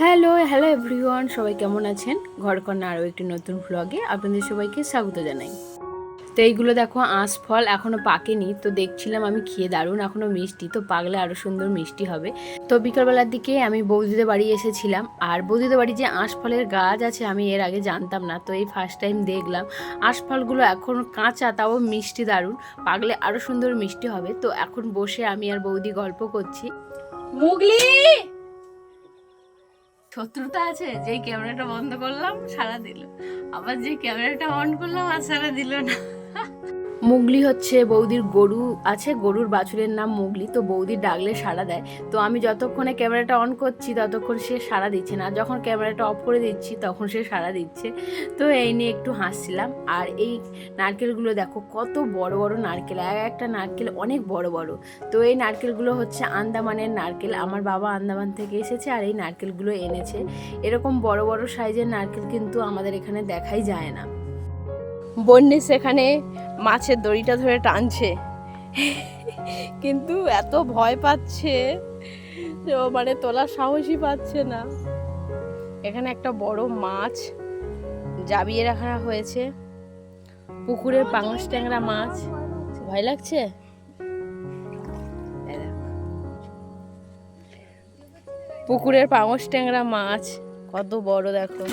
Hello hello everyone, সবাই কেমন আছেন? ঘরকন্যা আরও একটি নতুন ভ্লগে আপনাদের সবাইকে স্বাগত জানাই। তো এইগুলো দেখো আঁশফল এখনও পাকেনি, তো দেখছিলাম আমি খেয়ে দারুণ এখনও মিষ্টি, তো পাকলে আরও সুন্দর মিষ্টি হবে। তো বিকালবেলার দিকে আমি বৌদিদের বাড়ি এসেছিলাম, আর বৌদিদের বাড়ি যে আঁশফলের গাছ আছে আমি এর আগে জানতাম না, তো এই ফার্স্ট টাইম দেখলাম। আঁশফলগুলো এখন কাঁচা, তাও মিষ্টি দারুণ, পাকলে আরও সুন্দর মিষ্টি হবে। তো এখন বসে আমি আর বৌদি গল্প করছি। মুগলি শত্রুতা আছে, যেই ক্যামেরাটা বন্ধ করলাম সাড়া দিল, আবার যে ক্যামেরাটা অন করলাম আর সাড়া দিল না। মুগলি হচ্ছে বৌদির গরু আছে, গরুর বাছুরের নাম মুগলি, তো বৌদির ডাকলে সাড়া দেয়। তো আমি যতক্ষণে ক্যামেরাটা অন করছি ততক্ষণ সে সাড়া দিচ্ছে না, যখন ক্যামেরাটা অফ করে দিচ্ছি তখন সে সাড়া দিচ্ছে। তো এই নিয়ে একটু হাসছিলাম। আর এই নারকেলগুলো দেখো কত বড় বড় নারকেল, একটা নারকেল অনেক বড় বড়। তো এই নারকেলগুলো হচ্ছে আন্দামানের নারকেল, আমার বাবা আন্দামান থেকে এসেছে আর এই নারকেলগুলো এনেছে। এরকম বড় বড় সাইজের নারকেল কিন্তু আমাদের এখানে দেখাই যায় না। বন্যে সেখানে মাছের দড়িটা ধরে টানছে, কিন্তু এত ভয় পাচ্ছে যে ও মানে তোলার সাহসই পাচ্ছে না। এখানে একটা বড় মাছ জাবিয়ে রাখা হয়েছে, পুকুরের পাঙাশ ট্যাংরা মাছ। ভয় লাগছে? পুকুরের পাঙাশ ট্যাংরা মাছ কত বড় দেখো,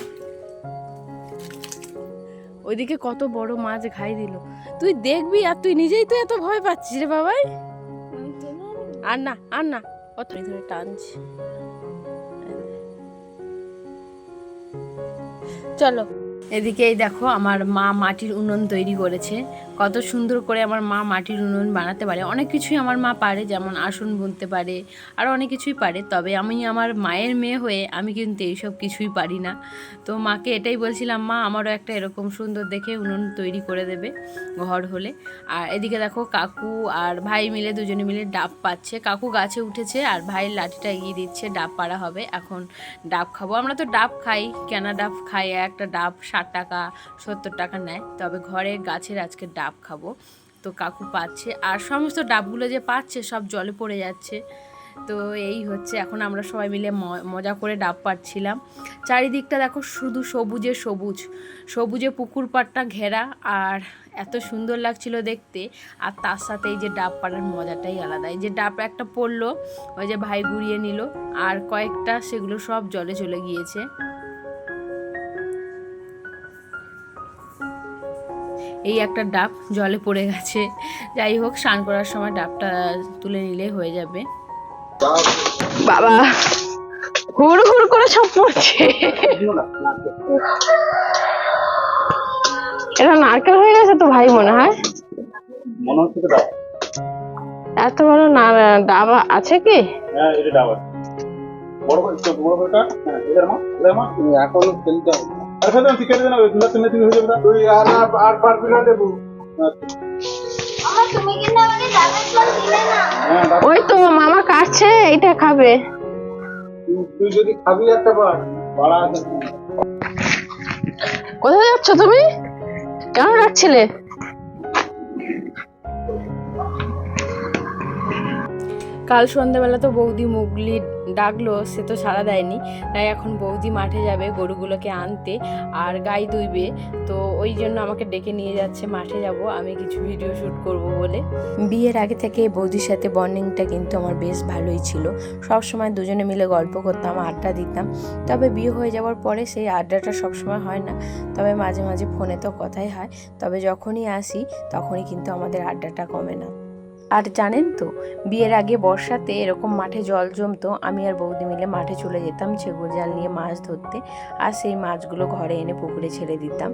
ওইদিকে কত বড় মাছ ঘাই দিল। তুই দেখবি আর তুই নিজেই তো এত ভয় পাচ্ছিস রে বাবাই। আর না আর না, কত ধরে টানছি। চলো এদিকেই দেখো আমার মা মাটির উনুন তৈরি করেছে। কত সুন্দর করে আমার মা মাটির উনুন বানাতে পারে, অনেক কিছুই আমার মা পারে, যেমন আসন বুনতে পারে, আর অনেক কিছুই পারে। তবে আমি আমার মায়ের মেয়ে হয়ে আমি কিন্তু এইসব কিছুই পারি না। তো মাকে এটাই বলছিলাম, মা আমারও একটা এরকম সুন্দর দেখে উনুন তৈরি করে দেবে ঘর হলে। আর এদিকে দেখো কাকু আর ভাই মিলে দুজনে মিলে ডাব পাচ্ছে। কাকু গাছে উঠেছে আর ভাই লাঠিটা এগিয়ে দিচ্ছে, ডাব পাড়া হবে। এখন ডাব খাবো, আমরা তো ডাব খাই, কেনা ডাব খাই, একটা ডাব 60 টাকা 70 টাকা নেয়, তবে ঘরে গাছের আজকে ডাব খাবো। তো কাকু পাচ্ছে, আর সমস্ত ডাবগুলো যে পাচ্ছে সব জলে পড়ে যাচ্ছে। তো এই হচ্ছে, এখন আমরা সবাই মিলে মজা করে ডাব পাড়ছিলাম। চারিদিকটা দেখো শুধু সবুজে সবুজ, সবুজে পুকুর পাড়টা ঘেরা, আর এত সুন্দর লাগছিল দেখতে। আর তার সাথে এই যে ডাব পাড়ার মজাটাই আলাদা। এই যে ডাব একটা পড়লো, ওই যে ভাই গুড়িয়ে নিল, আর কয়েকটা সেগুলো সব জলে চলে গিয়েছে। এই একটা ডাব জলে পড়ে গেছে, যাই হোক স্নান করার সময় ডাবটা তুলে নিলে হয়ে যাবে। বাবা হুড় হুড় করে সব পড়ছে, এটা নারকেল হয়ে গেছে তো ভাই, মনে হয় এত বড় না ডাব আছে কি? ওই তো মামা কাটছে, এইটা খাবে। তুই যদি খাবি একটা কোথায় যাচ্ছ তুমি? কেন ডাকছিলে? কাল সন্ধ্যাবেলা তো বৌদি মুগলি ডাকলো, সে তো সাড়া দেয়নি, তাই এখন বৌদি মাঠে যাবে গরুগুলোকে আনতে আর গাই দুইবে। তো ওই জন্য আমাকে ডেকে নিয়ে যাচ্ছে, মাঠে যাব আমি কিছু ভিডিও শ্যুট করব বলে। বিয়ের আগে থেকে বৌদির সাথে বন্ডিংটা কিন্তু আমার বেশ ভালোই ছিল, সব সময় দুজনে মিলে গল্প করতাম, আড্ডা দিতাম। তবে বিয়ে হয়ে যাওয়ার পরে সেই আড্ডাটা সবসময় হয় না, তবে মাঝে মাঝে ফোনে তো কথাই হয়। তবে যখনই আসি তখনই কিন্তু আমাদের আড্ডাটা কমে না। আর জানেন তো, বিয়ের আগে বর্ষাতে এরকম মাঠে জল জমতো, আমি আর বৌদি মিলে মাঠে চলে যেতাম ছেগুর জাল নিয়ে মাছ ধরতে, আর সেই মাছগুলো ঘরে এনে পুকুরে ছেড়ে দিতাম।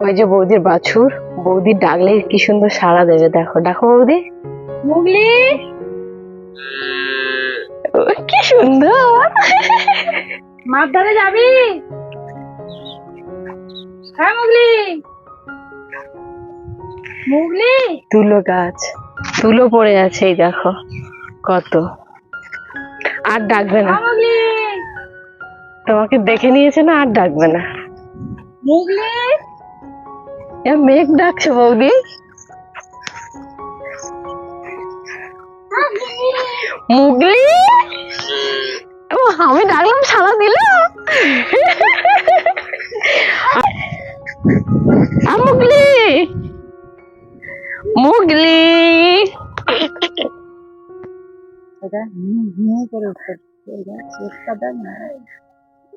ওই যে বৌদির বাছুর, বৌদির ডাকলে কি সুন্দর সাড়া দেবে, দেখো ডাকো বৌদি, মুগলি, কি সুন্দর। মাছ ধরে যাবি? হ্যাঁ মুগলি, মুগলি। তুলো গাছ, তুলো পড়ে আছে, এই দেখো কত। আর ডাকবে না, তোমাকে দেখে নিয়েছে না, আর ডাকবে না। মুগলি, মেঘ ডাকছে বৌদি। মুগলি, ও আমি ডাকলাম সাড়া দিল। মুগলি, মুগলি, মুগলি,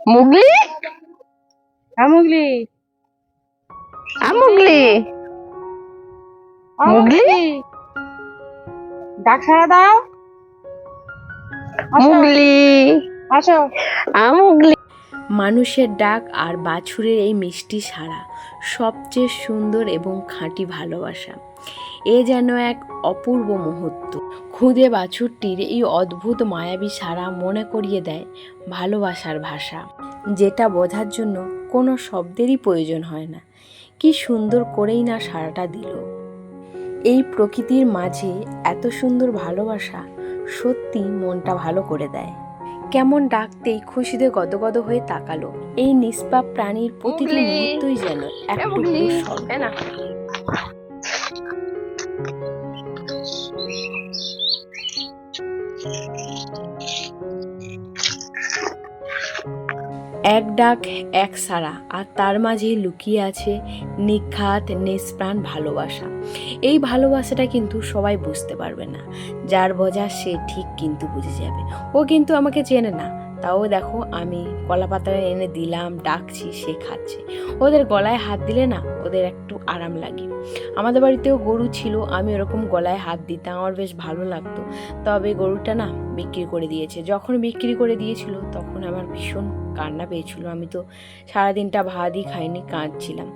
মুগলি, মুগলি, মুগলি, ডাক সাড়া দাও। মুগলি, আসো। মুগলি। মানুষের ডাক আর বাছুরের এই মিষ্টি সাড়া সবচেয়ে সুন্দর এবং খাঁটি ভালোবাসা। এ যেন এক অপূর্ব মুহূর্ত। খুদে বাছুরটির এই অদ্ভুত মায়াবী সাড়া মনে করিয়ে দেয় ভালোবাসার ভাষা, যেটা বোঝার জন্য কোনো শব্দেরই প্রয়োজন হয় না। কি সুন্দর করেই না সাড়াটা দিল। এই প্রকৃতির মাঝে এত সুন্দর ভালোবাসা সত্যি মনটা ভালো করে দেয়। কেমন ডাকতেই খুশিতে গদগদ হয়ে তাকালো। এই নিষ্পাপ প্রাণীর প্রতিটি মুহূর্তই যেন এক টুকরো স্বর্গ। এক ডাক এক সাড়া, আর তার মাঝে লুকিয়ে আছে নিখাত নিষ্প্রাণ ভালোবাসা। এই ভালোবাসাটা কিন্তু সবাই বুঝতে পারবে না, যার বোঝা সে ঠিক কিন্তু বুঝে যাবে। ও কিন্তু আমাকে চেনে না, তাও দেখো আমি কলা পাতা এনে দিলাম, ডাকছি, সে খাচ্ছে। ওদের গলায় হাত দিলে না ওদের একটু আরাম লাগে। আমাদের বাড়িতেও গরু ছিল, আমি ওরকম গলায় হাত দিতাম, আমার বেশ ভালো লাগতো। তবে গরুটা না বিক্রি করে দিয়েছে। যখন বিক্রি করে দিয়েছিল তখন আমার ভীষণ কান্না পেয়েছিল। আমি তো সারাদিনটা ভাতই খাইনি, কাঁদছিলাম।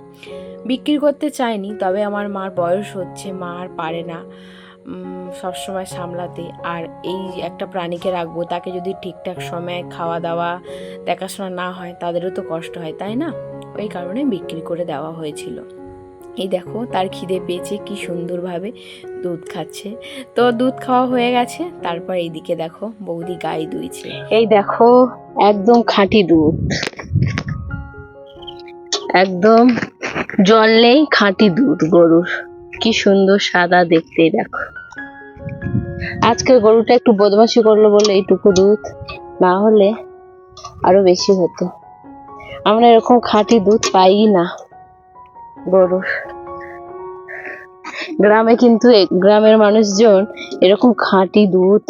বিক্রি করতে চাইনি, তবে আমার মার বয়স হচ্ছে, মা আর পারে না সবসময় সামলাতে। আর এই একটা প্রাণীকে রাখবো, তাকে যদি ঠিকঠাক সময়ে খাওয়া দাওয়া দেখাশোনা না হয় তাদেরও তো কষ্ট হয়, তাই না? ওই কারণে বিক্রি করে দেওয়া হয়েছিল। এই দেখো তার খিদে পেয়েছে, কি সুন্দরভাবে দুধ খাচ্ছে। তো দুধ খাওয়া হয়ে গেছে, তারপর এইদিকে দেখো বৌদি গাই দুইছে। এই দেখো একদম খাঁটি দুধ, একদম জল নেই, খাঁটি দুধ গরুর। কি সুন্দর সাদা দেখতে, দেখো। আজকে গরুটা একটু বদমাশি করলো বলে এইটুকু দুধ, না হলে আরো বেশি হতো। আমরা এরকম খাঁটি দুধ পাই না গরুর। গ্রামে কিন্তু গ্রামের মানুষজন এরকম খাঁটি দুধ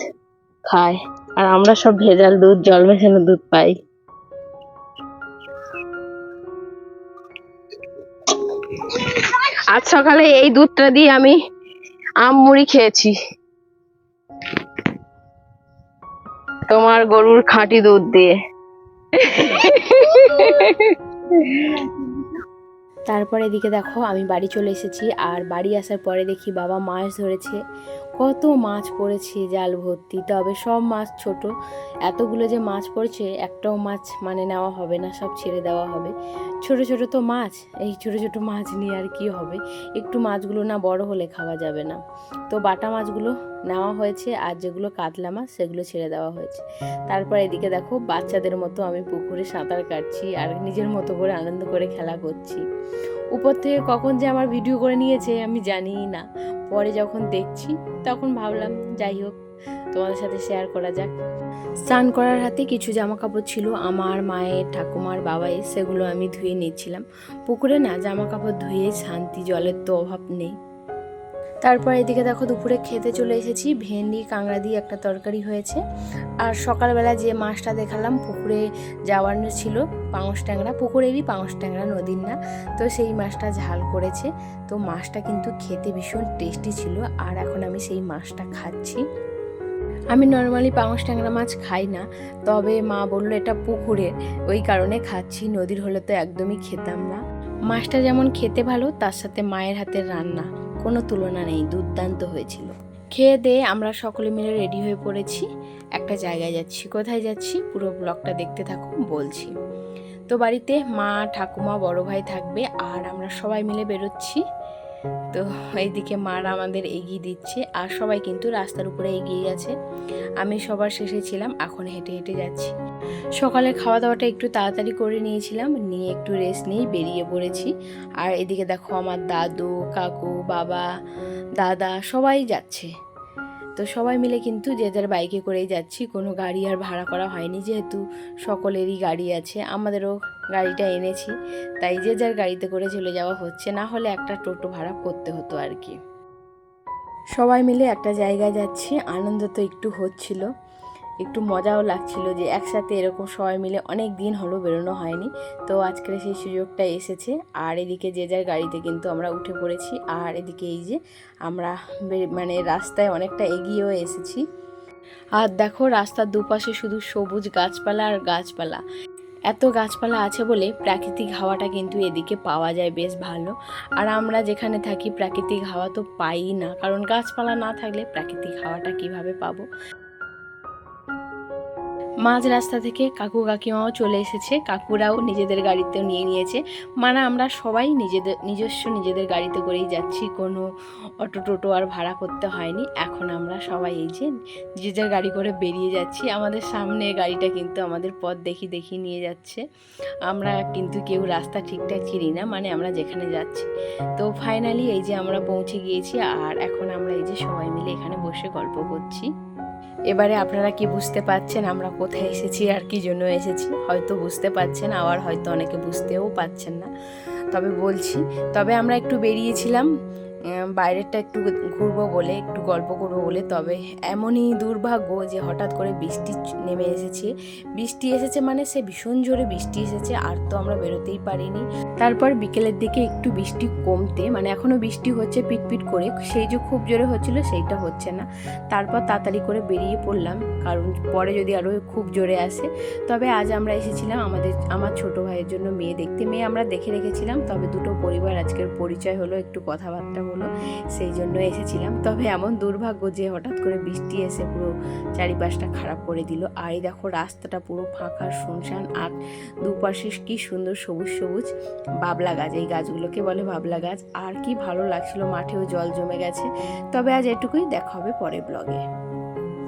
খায়, আর আমরা সব ভেজাল দুধ, জল মেশানো দুধ পাই। আজ সকালে এই দুধটা দিয়ে আমি আম মুড়ি খেয়েছি, তোমার গরুর খাঁটি দুধ দিয়ে। তারপর এদিকে দেখো আমি বাড়ি চলে এসেছি, আর বাড়ি আসার পরে দেখি বাবা মাছ ধরেছে। কত মাছ পড়েছে জাল ভর্তি, তবে সব মাছ ছোট। এতগুলো যে মাছ পড়েছে, একটাও মাছ মানে নেওয়া হবে না, সব ছেড়ে দেওয়া হবে। ছোট ছোট তো মাছ, এই ছোট ছোট মাছ নিয়ে আর কি হবে? একটু মাছগুলো না বড় হলে খাওয়া যাবে না। তো বাটা মাছগুলো নেওয়া হয়েছে, আর যেগুলো কাতলা মাছ সেগুলো ছেড়ে দেওয়া হয়েছে। তারপর এদিকে দেখো বাচ্চাদের মতো আমি পুকুরে সাঁতার কাটছি, আর নিজের মতো করে আনন্দ করে খেলা করছি। উপর থেকে কখন যে আমার ভিডিও করে নিয়েছে আমি জানিই না। পরে যখন দেখছি তখন ভাবলাম যাই হোক তোমাদের সাথে শেয়ার করা যাক। স্নান করার হাতে কিছু জামা কাপড় ছিল আমার, মায়ের, ঠাকুমার, বাবাইয়ের, সেগুলো আমি ধুয়ে নিচ্ছিলাম। পুকুরে না জামা কাপড় ধুয়ে শান্তি, জলের তো অভাব নেই। তারপর এদিকে দেখো দুপুরে খেতে চলে এসেছি। ভেন্ডি কাঁকড়া দিয়ে একটা তরকারি হয়েছে। আর সকালবেলা যে মাছটা দেখালাম পুকুরে যাওয়ার ছিল, পাঙস ট্যাংরা, পুকুরেরই পাঙস ট্যাংরা, নদীর না। তো সেই মাছটা ঝাল করেছে। তো মাছটা কিন্তু খেতে ভীষণ টেস্টি ছিল, আর এখন আমি সেই মাছটা খাচ্ছি। আমি নর্মালি পাঙস ট্যাংরা মাছ খাই না, তবে মা বললো এটা পুকুরের, ওই কারণে খাচ্ছি। নদীর হলে তো একদমই খেতাম না। মাছটা যেমন খেতে ভালো, তার সাথে মায়ের হাতের রান্না কোনো তুলনা নেই, দুর্দান্ত হয়েছিল। খেয়ে দিয়ে আমরা সকলে মিলে রেডি হয়ে পড়েছি, একটা জায়গায় যাচ্ছি। কোথায় যাচ্ছি পুরো ব্লগটা দেখতে থাকুন, বলছি। তো বাড়িতে মা, ঠাকুমা, বড় ভাই থাকবে আর আমরা সবাই মিলে বেরোচ্ছি। তো এইদিকে মারা আমাদের এগিয়ে দিচ্ছে আর সবাই কিন্তু রাস্তার উপরে এগিয়ে গেছে। আমি সবার শেষে ছিলাম, এখন হেঁটে হেঁটে যাচ্ছি। সকালে খাওয়া দাওয়াটা একটু তাড়াতাড়ি করে নিয়েছিলাম, নিয়ে একটু রেস্ট নিয়েই বেরিয়ে পড়েছি। আর এদিকে দেখো আমার দাদু, কাকু, বাবা, দাদা সবাই যাচ্ছে। তো সবাই মিলে কিন্তু যে যার বাইকে করেই যাচ্ছি, কোনো গাড়ি আর ভাড়া করা হয়নি, যেহেতু সকলেরই গাড়ি আছে, আমাদেরও গাড়িটা এনেছি, তাই যে যার গাড়িতে করে চলে যাওয়া হচ্ছে, না হলে একটা টোটো ভাড়া করতে হতো আর কি। সবাই মিলে একটা জায়গায় যাচ্ছি, আনন্দ তো একটু হচ্ছিল, একটু মজাও লাগছিল যে একসাথে এরকম সবাই মিলে অনেক দিন হলো বেরোনো হয়নি। তো আজকের সেই সুযোগটা এসেছে। আর এদিকে যে যার গাড়িতে কিন্তু আমরা উঠে পড়েছি। আর এদিকে এই যে আমরা মানে রাস্তায় অনেকটা এগিয়েও এসেছি। আর দেখো রাস্তার দুপাশে শুধু সবুজ গাছপালা আর গাছপালা। এত গাছপালা আছে বলে প্রাকৃতিক হাওয়াটা কিন্তু এদিকে পাওয়া যায় বেশ ভালো। আর আমরা যেখানে থাকি প্রাকৃতিক হাওয়া তো পাই না, কারণ গাছপালা না থাকলে প্রাকৃতিক হাওয়াটা কিভাবে পাবো। মাঝ রাস্তা থেকে কাকু কাকিমাও চলে এসেছে, কাকুরাও নিজেদের গাড়িতেও নিয়ে নিয়েছে। মানে আমরা সবাই নিজস্ব গাড়িতে করেই যাচ্ছি, কোনো অটো টোটো আর ভাড়া করতে হয়নি। এখন আমরা সবাই এই যে নিজেদের গাড়ি করে বেরিয়ে যাচ্ছি। আমাদের সামনে গাড়িটা কিন্তু আমাদের পথ দেখি নিয়ে যাচ্ছে। আমরা কিন্তু কেউ রাস্তা ঠিকঠাক চিনি না, মানে আমরা যেখানে যাচ্ছি। তো ফাইনালি এই যে আমরা পৌঁছে গিয়েছি, আর এখন আমরা এই যে সবাই মিলে এখানে বসে গল্প করছি। এবারে আপনারা কি বুঝতে পারছেন আমরা কোথায় এসেছি আর কি জন্য এসেছি? হয়তো বুঝতে পারছেন, আবার হয়তো অনেকে বুঝতেও পারছেন না, তবে বলছি। তবে আমরা একটু বেরিয়েছিলাম বাইরেরটা একটু ঘুরবো বলে, একটু গল্প করবো বলে। তবে এমনই দুর্ভাগ্য যে হঠাৎ করে বৃষ্টি নেমে এসেছে। বৃষ্টি এসেছে মানে সে ভীষণ জোরে বৃষ্টি এসেছে, আর তো আমরা বেরোতেই পারিনি। তারপর বিকেলের দিকে একটু বৃষ্টি কমতে, মানে এখনও বৃষ্টি হচ্ছে পিটপিট করে, সেই যে খুব জোরে হচ্ছিল সেইটা হচ্ছে না। তারপর তাড়াতাড়ি করে বেরিয়ে পড়লাম, কারণ পরে যদি আরও খুব জোরে আসে। তবে আজ আমরা এসেছিলাম আমার ছোট ভাইয়ের জন্য মেয়ে দেখতে। মেয়ে আমরা দেখে রেখেছিলাম, তবে দুটো পরিবার আজকের পরিচয় হলো, একটু কথাবার্তা হলো, সেই জন্য এসেছিলাম। তবে এমন দুর্ভাগ্য যে হঠাৎ করে বৃষ্টি এসে পুরো চারিপাশটা খারাপ করে দিল। আর এই দেখো রাস্তাটা পুরো ফাঁকা শুনশান, আর দুপাশে কি সুন্দর সবুজ সবুজ বাবলা গাছ, এই গাছগুলোকে বলে বাবলা গাছ। আর কি ভালো লাগছিল, মাঠেও জল জমে গেছে। তবে আজ এটুকুই, দেখা হবে পরের ব্লগে।